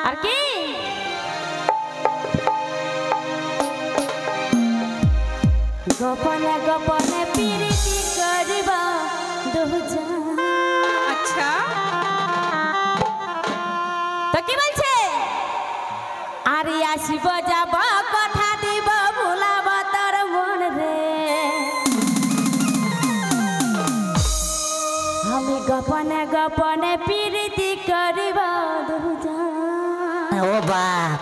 আর কি গোপনে গোপনে প্রীতি করিব দুজন। আচ্ছা তো কি বলছে আর আসিব যাব কথা দিব ভুলাব তোর মন রে আমি গোপনে গোপনে প্রীতি করিব দুজন। ও বাপ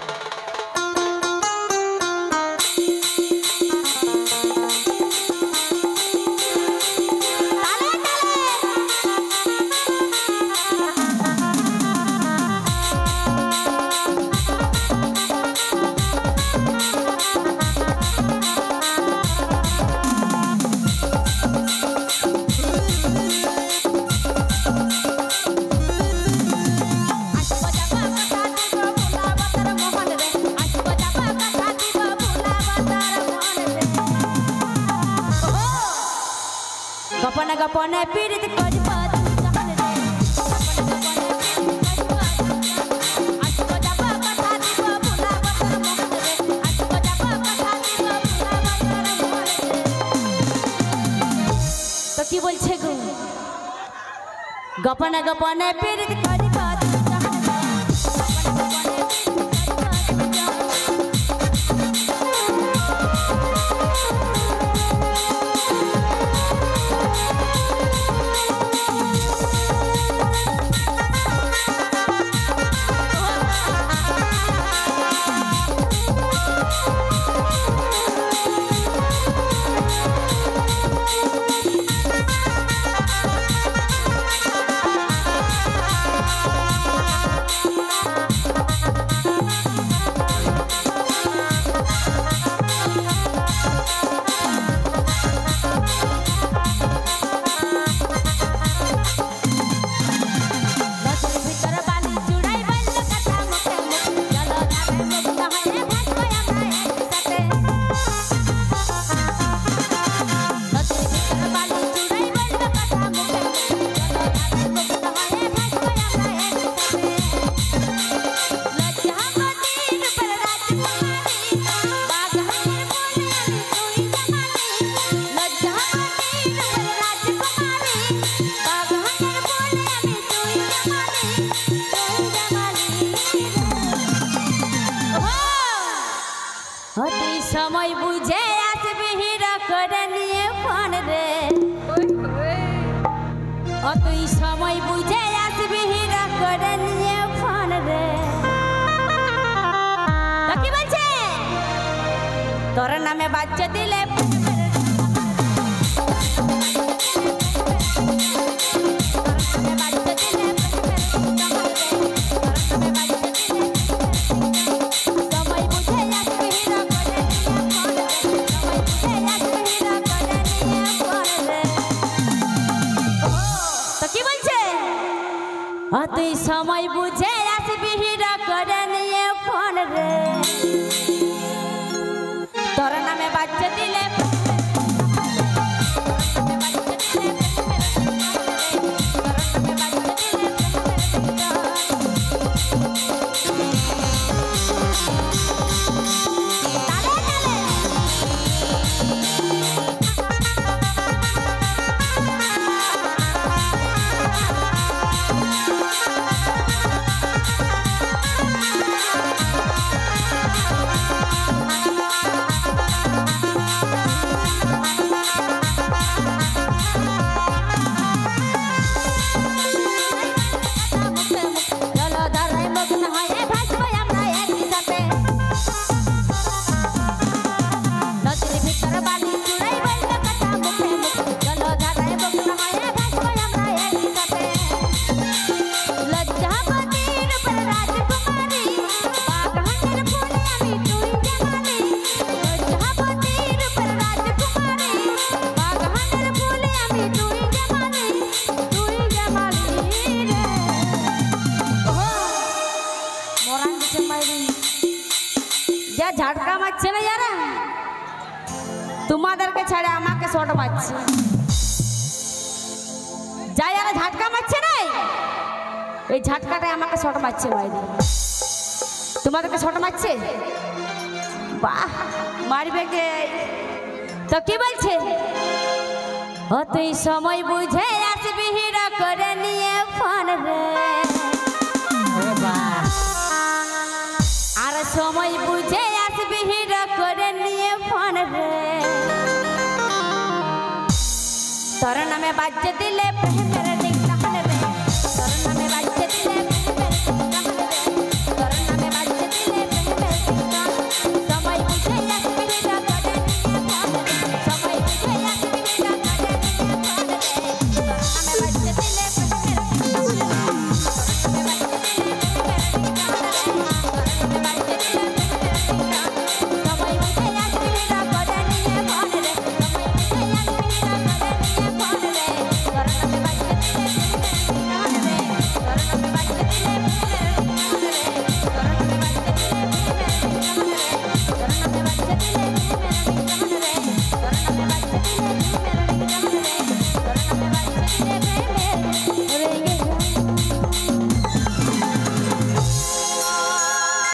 গোপনে গোপনে প্রীতি করিব দুজন রে আসিব যাব কথা দিব ভুলাব তোর মন রে আসিব যাব কথা দিব ভুলাব তোর মন রে। তো কি বলছে গো গোপনে গোপনে প্রীতি করিব দুজন রে সময় বুঝে আসবি হিরা করে নিয়ে ফোন রে তুই সময় বুঝে আসবি হিরা করে নিয়ে ফোন রে। তো কি বলছে তোর নামে বাচ্চা দিলে তুই সময় বুঝে আসবি হিরা করে নিয়ে ফোন রে তোর নামে বাচ্চা দিলে যা ঝাটকা মারছে না যারা তোমাদেরকে ছাড়ে আমাকে শট মারছে, যা যারা ঝাটকা মারছে না এই ঝাটকাটাই আমাকে শট মারছে বাইরে। তোমাদেরকে ছোট মারছে? বাহ, মারবে কে? তো কি বলছে? ও তুই সময় বুঝে আসবি হিরো করে নিয়ে ফোন রে, আর সময় বুঝে আসবি হিরো করে নিয়ে ফোন রে, তোর নামে বাজে দিলে